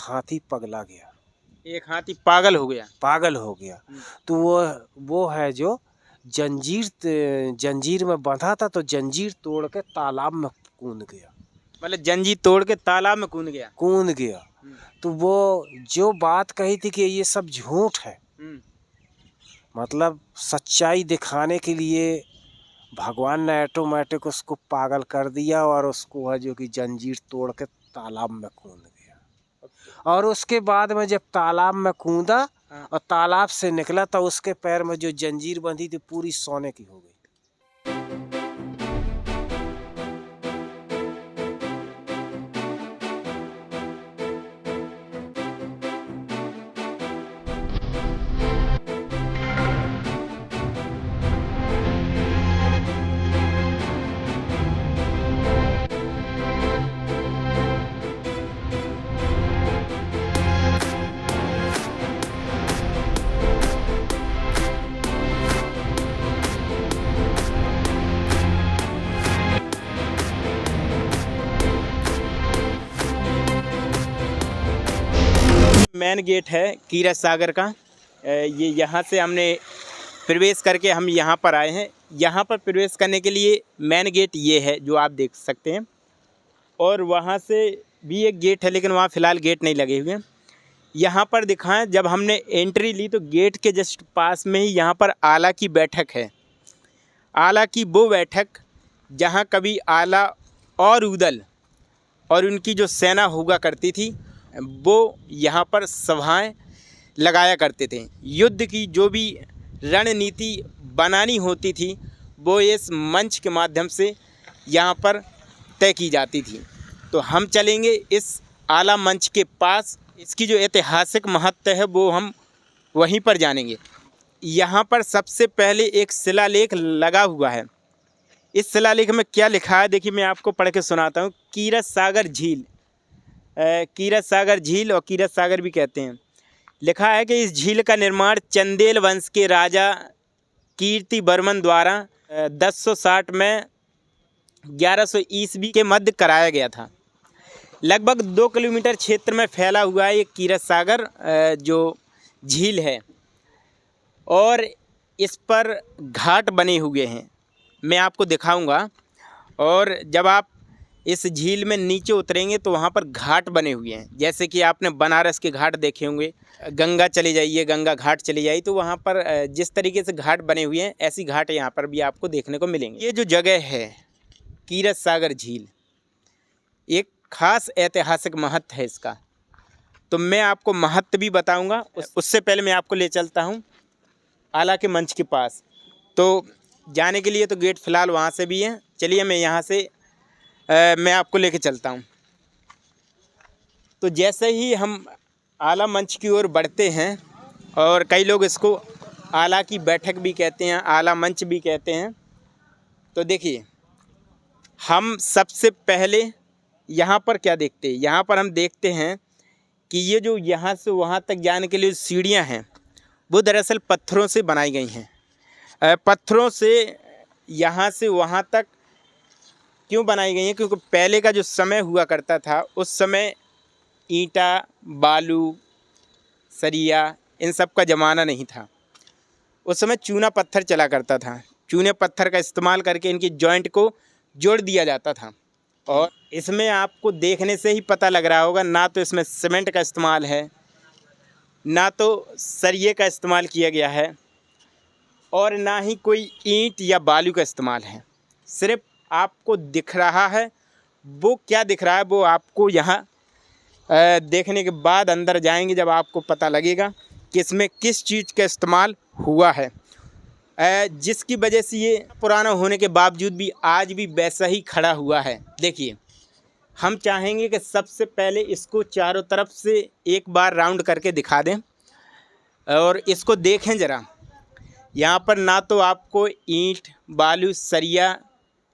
हाथी पगला गया, एक हाथी पागल हो गया। पागल हो गया। तो वो है जो जंजीर में बंधा था, तो जंजीर तोड़ के तालाब में कूद गया। मतलब जंजीर तोड़ के तालाब में कूद गया। कूद गया। तो वो जो बात कही थी कि ये सब झूठ है, मतलब सच्चाई दिखाने के लिए भगवान ने ऑटोमेटिक उसको पागल कर दिया और उसको है जो कि जंजीर तोड़ के तालाब में कूद गया। और उसके बाद में जब तालाब में कूदा और तालाब से निकला तो उसके पैर में जो जंजीर बंधी थी पूरी सोने की हो गई। मेन गेट है कीरत सागर का। ये यहाँ से हमने प्रवेश करके हम यहाँ पर आए हैं। यहाँ पर प्रवेश करने के लिए मेन गेट ये है जो आप देख सकते हैं, और वहाँ से भी एक गेट है लेकिन वहाँ फ़िलहाल गेट नहीं लगे हुए हैं। यहाँ पर दिखाएं, जब हमने एंट्री ली तो गेट के जस्ट पास में ही यहाँ पर आला की बैठक है। आला की वो बैठक जहाँ कभी आला और उदल और उनकी जो सेना हुआ करती थी वो यहाँ पर सभाएं लगाया करते थे। युद्ध की जो भी रणनीति बनानी होती थी वो इस मंच के माध्यम से यहाँ पर तय की जाती थी। तो हम चलेंगे इस आला मंच के पास, इसकी जो ऐतिहासिक महत्व है वो हम वहीं पर जानेंगे। यहाँ पर सबसे पहले एक शिलालेख लगा हुआ है। इस शिलालेख में क्या लिखा है देखिए, मैं आपको पढ़ के सुनाता हूँ। कीरत सागर झील, कीरत सागर झील और कीरत सागर भी कहते हैं। लिखा है कि इस झील का निर्माण चंदेल वंश के राजा कीर्ति वर्मन द्वारा 1060 में 1100 ईस्वी के मध्य कराया गया था। लगभग 2 किलोमीटर क्षेत्र में फैला हुआ है ये कीरत सागर जो झील है, और इस पर घाट बने हुए हैं, मैं आपको दिखाऊंगा। और जब आप इस झील में नीचे उतरेंगे तो वहाँ पर घाट बने हुए हैं, जैसे कि आपने बनारस के घाट देखे होंगे, गंगा चले जाइए, गंगा घाट चले जाइए, तो वहाँ पर जिस तरीके से घाट बने हुए हैं ऐसी घाट यहाँ पर भी आपको देखने को मिलेंगे। ये जो जगह है कीरत सागर झील, एक खास ऐतिहासिक महत्व है इसका, तो मैं आपको महत्व भी बताऊँगा। उससे पहले मैं आपको ले चलता हूँ आला के मंच के पास। तो जाने के लिए तो गेट फ़िलहाल वहाँ से भी है, चलिए मैं यहाँ से मैं आपको लेके चलता हूँ। तो जैसे ही हम आला मंच की ओर बढ़ते हैं, और कई लोग इसको आला की बैठक भी कहते हैं, आला मंच भी कहते हैं, तो देखिए हम सबसे पहले यहाँ पर क्या देखते हैं। यहाँ पर हम देखते हैं कि ये जो यहाँ से वहाँ तक जाने के लिए सीढ़ियाँ हैं वो दरअसल पत्थरों से बनाई गई हैं। पत्थरों से यहाँ से वहाँ तक क्यों बनाई गई हैं, क्योंकि पहले का जो समय हुआ करता था उस समय ईंटा, बालू, सरिया इन सब का ज़माना नहीं था। उस समय चूना पत्थर चला करता था। चूने पत्थर का इस्तेमाल करके इनकी जॉइंट को जोड़ दिया जाता था। और इसमें आपको देखने से ही पता लग रहा होगा, ना तो इसमें सीमेंट का इस्तेमाल है, ना तो सरिये का इस्तेमाल किया गया है, और ना ही कोई ईंट या बालू का इस्तेमाल है। सिर्फ आपको दिख रहा है, वो क्या दिख रहा है वो आपको यहाँ देखने के बाद अंदर जाएंगे जब आपको पता लगेगा कि इसमें किस चीज़ का इस्तेमाल हुआ है, जिसकी वजह से ये पुराना होने के बावजूद भी आज भी वैसा ही खड़ा हुआ है। देखिए, हम चाहेंगे कि सबसे पहले इसको चारों तरफ से एक बार राउंड करके दिखा दें और इसको देखें ज़रा। यहाँ पर ना तो आपको ईंट, बालू, सरिया,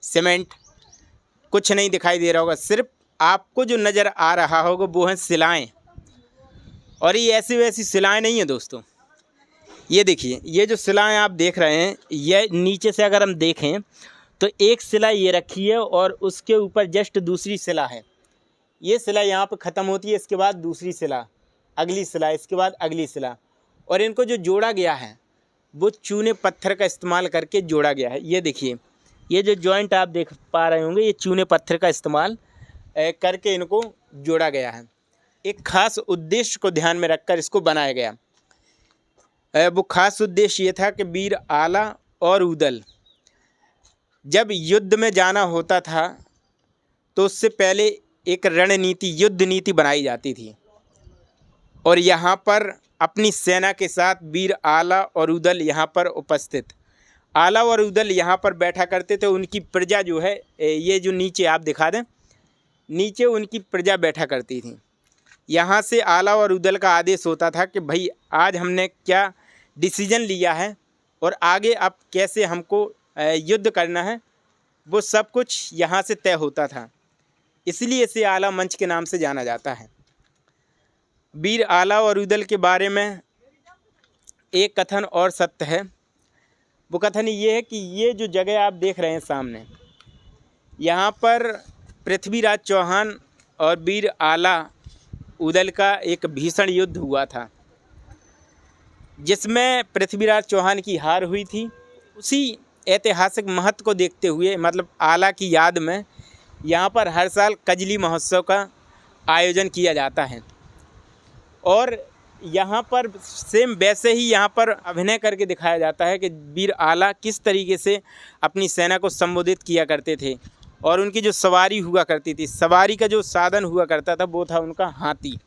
सीमेंट कुछ नहीं दिखाई दे रहा होगा, सिर्फ आपको जो नज़र आ रहा होगा वो हैं शिलाएँ। और ये ऐसी वैसी शिलाएँ नहीं है दोस्तों। ये देखिए, ये जो शिलाएँ आप देख रहे हैं, ये नीचे से अगर हम देखें तो एक शिला ये रखी है और उसके ऊपर जस्ट दूसरी शिला है। ये शिला यहाँ पर ख़त्म होती है, इसके बाद दूसरी शिला, अगली शिला, इसके बाद अगली शिला, और इनको जो जोड़ा गया है वो चूने पत्थर का इस्तेमाल करके जोड़ा गया है। ये देखिए, ये जो जॉइंट आप देख पा रहे होंगे, ये चूने पत्थर का इस्तेमाल करके इनको जोड़ा गया है। एक खास उद्देश्य को ध्यान में रखकर इसको बनाया गया। वो खास उद्देश्य ये था कि वीर आला और उदल जब युद्ध में जाना होता था तो उससे पहले एक रणनीति, युद्ध नीति बनाई जाती थी, और यहाँ पर अपनी सेना के साथ वीर आला और उदल यहाँ पर उपस्थित, आला और उदल यहाँ पर बैठा करते थे। उनकी प्रजा जो है, ये जो नीचे आप दिखा दें, नीचे उनकी प्रजा बैठा करती थी। यहाँ से आला और उदल का आदेश होता था कि भाई आज हमने क्या डिसीजन लिया है और आगे अब कैसे हमको युद्ध करना है, वो सब कुछ यहाँ से तय होता था। इसलिए इसे आला मंच के नाम से जाना जाता है। वीर आला और उदल के बारे में एक कथन और सत्य है। वो कथन ये है कि ये जो जगह आप देख रहे हैं सामने, यहाँ पर पृथ्वीराज चौहान और वीर आला उदल का एक भीषण युद्ध हुआ था, जिसमें पृथ्वीराज चौहान की हार हुई थी। उसी ऐतिहासिक महत्व को देखते हुए, मतलब आला की याद में, यहाँ पर हर साल कजली महोत्सव का आयोजन किया जाता है, और यहाँ पर सेम वैसे ही यहाँ पर अभिनय करके दिखाया जाता है कि वीर आला किस तरीके से अपनी सेना को संबोधित किया करते थे, और उनकी जो सवारी हुआ करती थी, सवारी का जो साधन हुआ करता था वो था उनका हाथी।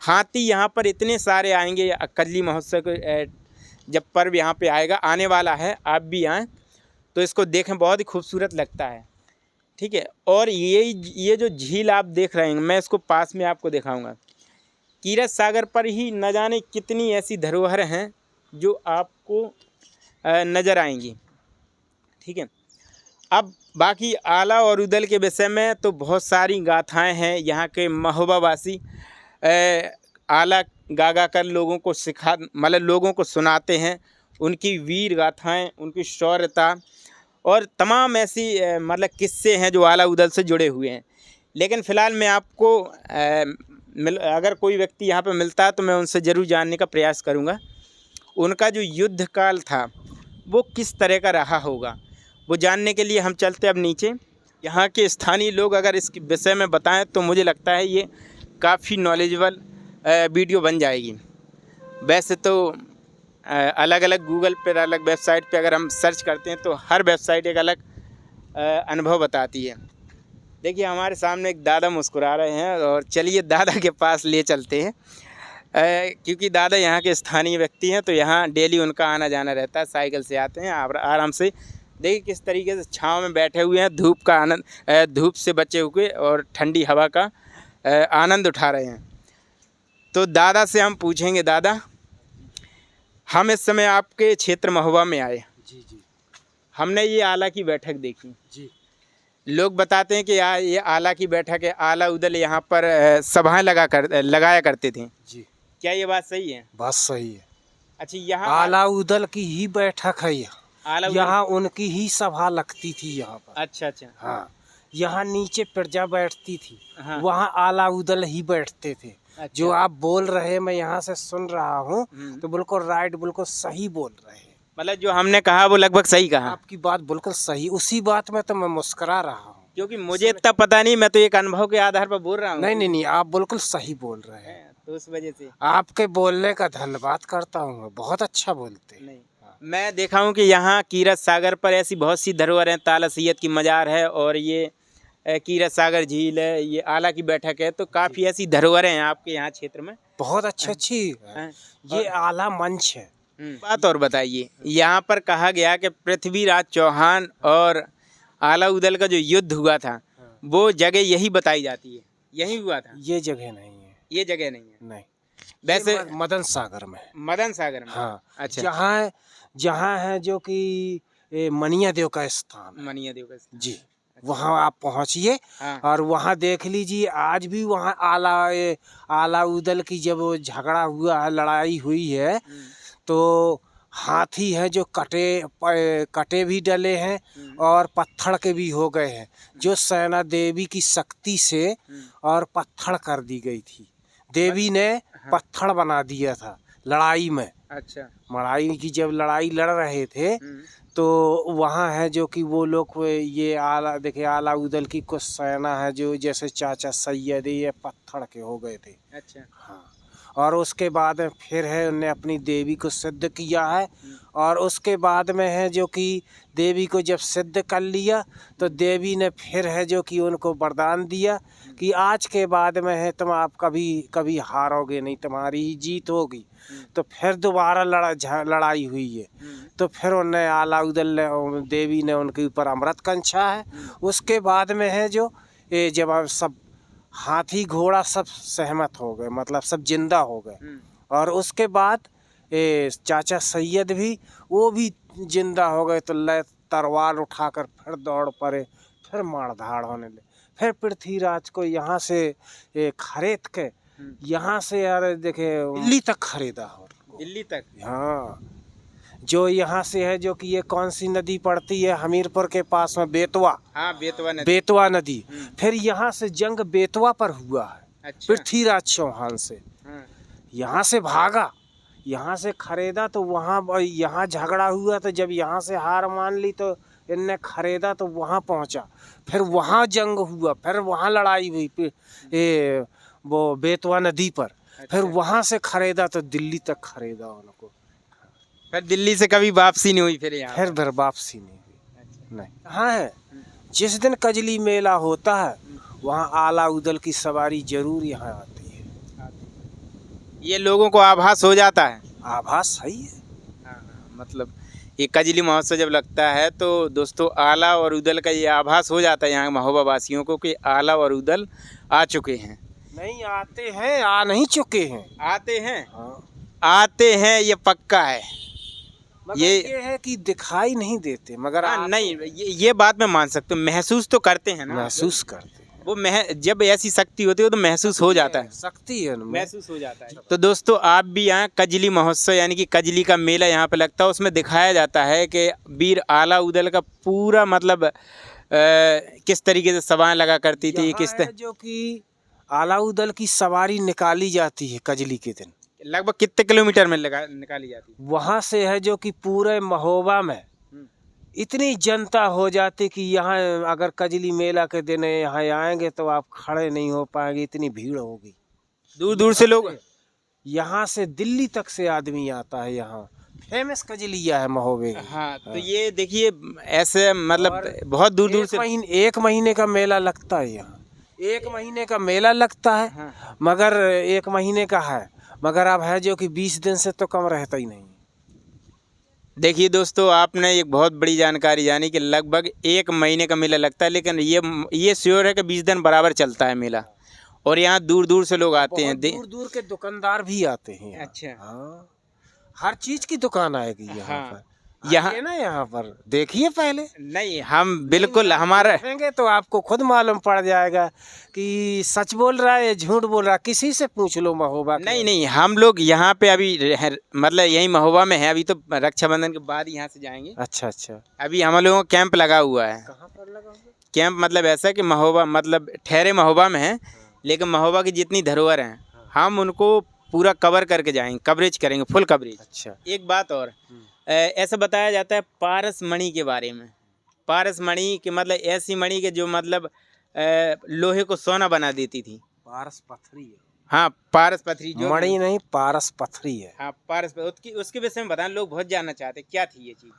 हाथी यहाँ पर इतने सारे आएंगे, कजली महोत्सव के जब पर्व यहाँ पे आएगा, आने वाला है, आप भी आएँ तो इसको देखें, बहुत ही खूबसूरत लगता है। ठीक है, और ये जो झील आप देख रहे हैं, मैं इसको पास में आपको दिखाऊंगा। कीरत सागर पर ही न जाने कितनी ऐसी धरोहर हैं जो आपको नज़र आएंगी। ठीक है, अब बाकी आला और उदल के विषय में तो बहुत सारी गाथाएं हैं। यहाँ के महोबावासी आला गा कर लोगों को मतलब लोगों को सुनाते हैं उनकी वीर गाथाएं, उनकी शौर्यता, और तमाम ऐसी मतलब किस्से हैं जो आला उदल से जुड़े हुए हैं। लेकिन फ़िलहाल मैं आपको अगर कोई व्यक्ति यहाँ पे मिलता है तो मैं उनसे ज़रूर जानने का प्रयास करूँगा उनका जो युद्ध काल था वो किस तरह का रहा होगा। वो जानने के लिए हम चलते अब नीचे। यहाँ के स्थानीय लोग अगर इस विषय में बताएं तो मुझे लगता है ये काफ़ी नॉलेजेबल वीडियो बन जाएगी। वैसे तो अलग अलग गूगल पर, अलग वेबसाइट पे अगर हम सर्च करते हैं तो हर वेबसाइट एक अलग अनुभव बताती है। देखिए हमारे सामने एक दादा मुस्कुरा रहे हैं, और चलिए दादा के पास ले चलते हैं, क्योंकि दादा यहाँ के स्थानीय व्यक्ति हैं, तो यहाँ डेली उनका आना जाना रहता है, साइकिल से आते हैं आराम से। देखिए किस तरीके से छांव में बैठे हुए हैं, धूप का आनंद, धूप से बचे हुए और ठंडी हवा का आनंद उठा रहे हैं। तो दादा से हम पूछेंगे, दादा हम इस समय आपके क्षेत्र महुआ में आए। जी जी। हमने ये आला की बैठक देखी जी। लोग बताते हैं कि ये आला की बैठक है, आला उदल यहाँ पर सभाएं लगाया करते थे। जी। क्या ये बात सही है? बात सही है। अच्छा, यहाँ आला उदल की ही बैठक है, यहाँ उनकी ही सभा लगती थी यहाँ पर। अच्छा अच्छा। हाँ, यहाँ नीचे प्रजा बैठती थी। हाँ। वहाँ आला उदल ही बैठते थे। अच्छा। जो आप बोल रहे हैं, मैं यहाँ से सुन रहा हूँ, तो बिल्कुल राइट, बिल्कुल सही बोल रहे हैं। मतलब जो हमने कहा वो लगभग सही कहा। आपकी बात बिल्कुल सही, उसी बात में तो मैं मुस्कुरा रहा हूँ, क्योंकि मुझे इतना पता नहीं, मैं तो एक अनुभव के आधार पर बोल रहा हूँ। नहीं, आप बिल्कुल सही बोल रहे हैं, तो उस वजह से आपके बोलने का धन्यवाद करता हूँ, बहुत अच्छा बोलते हैं। नहीं, मैं देखा हूँ कि यहाँ कीरत सागर पर ऐसी बहुत सी धरोहर हैं। ताला सैयद की मज़ार है, और ये कीरत सागर झील है, ये आला की बैठक है, तो काफ़ी ऐसी धरोहरें हैं आपके यहाँ क्षेत्र में। बहुत अच्छी है। ये आला मंच है। बात और बताइए, यहाँ पर कहा गया कि पृथ्वीराज चौहान और आला उदल का जो युद्ध हुआ था वो जगह यही बताई जाती है, यही हुआ था। ये जगह नहीं है, ये जगह नहीं है। नहीं, वैसे मदन सागर में। मदन सागर में? हाँ। अच्छा। जहाँ है जो कि मनिया देव का स्थान, मनिया देव का स्थान। जी। अच्छा। वहाँ आप पहुँचिए। हाँ। और वहाँ देख लीजिए, आज भी वहाँ आला उदल की जब झगड़ा हुआ है, लड़ाई हुई है, तो हाथी है जो कटे भी डले हैं और पत्थर के भी हो गए हैं, जो सेना देवी की शक्ति से और पत्थर कर दी गई थी। देवी ने पत्थर बना दिया था लड़ाई में। अच्छा। लड़ाई की जब लड़ाई लड़ रहे थे तो वहाँ है जो कि वो लोग ये आला उदल की कुछ सेना है जो जैसे चाचा सैयद ये पत्थर के हो गए थे। अच्छा। हाँ, और उसके बाद फिर है उन्हें अपनी देवी को सिद्ध किया है, और उसके बाद में है जो कि देवी को जब सिद्ध कर लिया तो देवी ने फिर है जो कि उनको वरदान दिया कि आज के बाद में है तुम आप कभी कभी हारोगे नहीं, तुम्हारी ही जीत होगी। तो फिर दोबारा लड़ाई हुई है, तो फिर उन्हें आला उदल देवी ने उनके ऊपर अमृत कंछा है। उसके बाद में है जो ये जब सब हाथी घोड़ा सब सहमत हो गए, मतलब सब जिंदा हो गए, और उसके बाद चाचा सैयद भी वो भी जिंदा हो गए, तो ले तलवार उठाकर फिर दौड़ पड़े, फिर मारधाड़ होने लगे। फिर पृथ्वीराज को यहाँ से खरीद के यहाँ से यार देखे दिल्ली तक खरीदा हो। दिल्ली तक? हाँ, जो यहाँ से है जो कि ये कौन सी नदी पड़ती है हमीरपुर के पास में, बेतवा। हाँ, बेतवा नदी। बेतवा नदी। फिर यहाँ से जंग बेतवा पर हुआ है। अच्छा। पृथ्वीराज चौहान से यहाँ से भागा, यहाँ से खरीदा, तो वहाँ यहाँ झगड़ा हुआ, तो जब यहाँ से हार मान ली तो इनने खरीदा तो वहाँ पहुँचा, फिर वहाँ जंग हुआ, फिर वहाँ लड़ाई हुई वो बेतवा नदी पर। अच्छा। फिर वहाँ से खरीदा तो दिल्ली तक खरीदा उनको। फिर दिल्ली से कभी वापसी नहीं हुई फिर यहाँ? फिर वापसी नहीं हुई। अच्छा। नहीं। हाँ है, जिस दिन कजली मेला होता है वहाँ आला उदल की सवारी जरूर यहाँ आती है। ये लोगों को आभास हो जाता है? आभास सही है। हाँ, मतलब ये कजली महोत्सव जब लगता है तो दोस्तों आला और उदल का ये आभास हो जाता है यहाँ महोबा वासियों को कि आला और उदल आ चुके हैं। नहीं आते हैं, आ नहीं चुके हैं, आते हैं। हाँ। आते हैं, ये पक्का है। मगर ये है कि दिखाई नहीं देते, मगर नहीं, ये बात मैं मान सकता हूँ, महसूस तो करते हैं ना। महसूस करते हैं वो जब ऐसी शक्ति होती है तो महसूस हो जाता है, शक्ति है, महसूस हो जाता है। तो दोस्तों आप भी यहाँ कजली महोत्सव यानी कि कजली का मेला यहाँ पे लगता है, उसमें दिखाया जाता है कि वीर आला उदल का पूरा मतलब किस तरीके से सवाएं लगा करती थी, किस तरह जो कि आला उदल की सवारी निकाली जाती है कजली के दिन। लगभग कितने किलोमीटर में निकाली जाती है? वहाँ से है जो कि पूरे महोबा में इतनी जनता हो जाती कि यहाँ अगर कजली मेला के दिन यहाँ आएंगे तो आप खड़े नहीं हो पाएंगे, इतनी भीड़ होगी। दूर दूर से लोग, यहाँ से दिल्ली तक से आदमी आता है, यहाँ फेमस कजलिया है महोबे की। हाँ, तो ये देखिए ऐसे मतलब बहुत दूर दूर से 1 महीने का मेला लगता है यहाँ, 1 महीने का मेला लगता है। हाँ। मगर 1 महीने का है, मगर अब है जो कि 20 दिन से तो कम रहता ही नहीं। देखिए दोस्तों आपने एक बहुत बड़ी जानकारी जानी कि लगभग 1 महीने का मेला लगता है, लेकिन ये श्योर है कि 20 दिन बराबर चलता है मेला, और यहाँ दूर दूर से लोग आते हैं, दूर दूर के दुकानदार भी आते हैं। अच्छा। हाँ, हर चीज की दुकान आएगी यहाँ पर। यहाँ ना यहाँ पर देखिए पहले। नहीं, हम बिल्कुल हमारा देखेंगे तो आपको खुद मालूम पड़ जाएगा कि सच बोल रहा है झूठ बोल रहा है, किसी से पूछ लो महोबा। नहीं, हम लोग यहाँ पे अभी मतलब यही महोबा में है, अभी तो रक्षाबंधन के बाद यहाँ से जाएंगे। अच्छा। अभी हम लोगों का कैंप लगा हुआ है। कहाँ पर लगा हुआ? कैंप मतलब ऐसा कि महोबा मतलब ठहरे महोबा में है, लेकिन महोबा की जितनी धरोहर हैं हम उनको पूरा कवर करके जाएंगे, कवरेज करेंगे, फुल कवरेज। अच्छा। एक बात और ऐसा बताया जाता है पारस मणि के बारे में। पारस मणि के मतलब ऐसी मणि के जो मतलब लोहे को सोना बना देती थी। पारस पथरी है। हाँ, पारस पथरी जो मणि नहीं, पारस पथरी है। हाँ, पारस उसके विषय में बताना, लोग बहुत जानना चाहते हैं क्या थी ये चीज।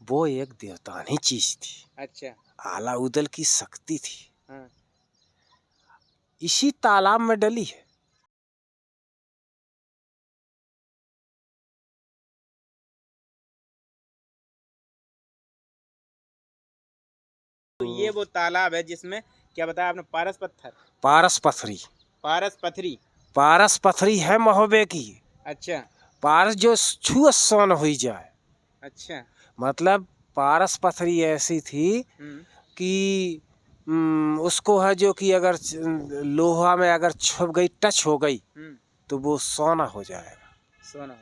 वो एक देवतानी चीज थी। अच्छा। आला उदल की शक्ति थी। हाँ। इसी तालाब में डली है। तो ये वो तालाब है जिसमें क्या बताया आपने, पारस पत्थर, पारस पथरी, पारस पथरी, पारस पथरी है महोबे की। अच्छा। पारस जो छुअ सन हुई जाए। अच्छा। मतलब पारस पथरी ऐसी थी कि उसको है जो कि अगर लोहा में अगर छुप गई, टच हो गई तो वो सोना हो जाएगा। सोना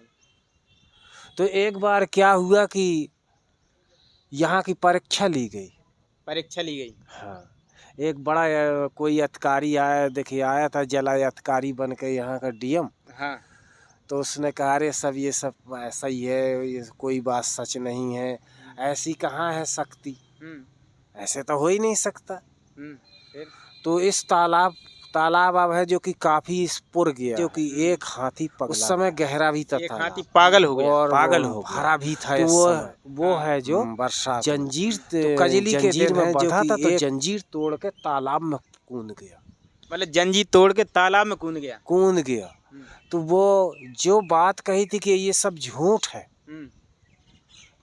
तो एक बार क्या हुआ कि यहाँ की परीक्षा ली गई। परीक्षा ली गई। हाँ, एक बड़ा कोई अधिकारी आया, देखिए आया था जला अधिकारी बन के यहाँ का डीएम। हाँ। तो उसने कहा अरे सब ये सब ऐसा ही है, ये कोई बात सच नहीं है, ऐसी कहाँ है शक्ति, ऐसे तो हो ही नहीं सकता। फिर? तो इस तालाब अब है जो कि काफी पुर गया, जो कि एक हाथी पगला, उस समय गहरा भी था, एक हाथी पागल हो गया, और पागल हो गया, भरा भी था। तो वो है जो बरसात जंजीर, तो कजली के दिन में बंधा था, तो जंजीर तोड़ के तालाब में कूद गया। मतलब जंजीर तोड़ के तालाब में कूद गया। तो वो जो बात कही थी कि ये सब झूठ है,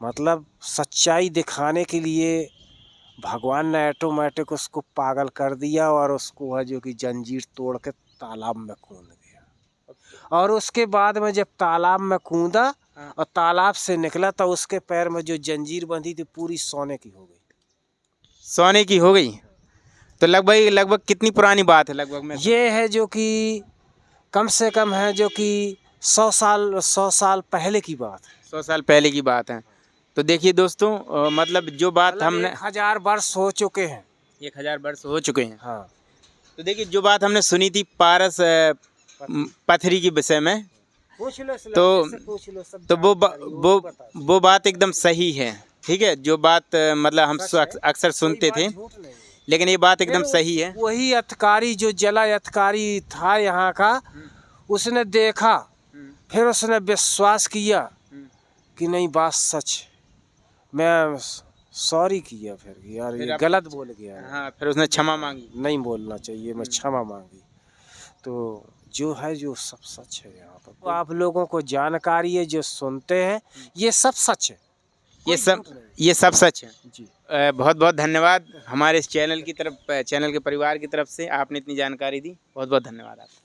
मतलब सच्चाई दिखाने के लिए भगवान ने ऑटोमेटिक उसको पागल कर दिया और उसको है जो कि जंजीर तोड़ के तालाब में कूद गया। और उसके बाद में जब तालाब में कूदा और तालाब से निकला तो उसके पैर में जो जंजीर बंधी थी पूरी सोने की हो गई। सोने की हो गई। तो लगभग कितनी पुरानी बात है? लगभग में ये है जो कि कम से कम है जो कि 100 साल पहले की बात है। 100 साल पहले की बात है। तो देखिए दोस्तों, मतलब जो बात हमने 1000 वर्ष हो चुके हैं। 1000 वर्ष हो चुके हैं। हाँ। तो देखिए जो बात हमने सुनी थी पारस पथरी के विषय में, तो वो बात एकदम सही है। ठीक है, जो बात मतलब हम अक्सर सुनते थे, लेकिन ये बात एकदम सही है। वही अधिकारी जो जला अधिकारी था यहाँ का, उसने देखा, फिर उसने विश्वास किया कि नहीं बात सच है। मैं सॉरी किया, फिर यार ये गलत बोल गया। हाँ, फिर उसने क्षमा मांगी, नहीं बोलना चाहिए, मैं क्षमा मांगी। तो जो है जो सब सच है यहाँ पर, तो आप लोगों को जानकारी है, जो सुनते हैं ये सब सच है, ये सब सच है जी। बहुत बहुत धन्यवाद हमारे इस चैनल के परिवार की तरफ से, आपने इतनी जानकारी दी, बहुत बहुत धन्यवाद आपका।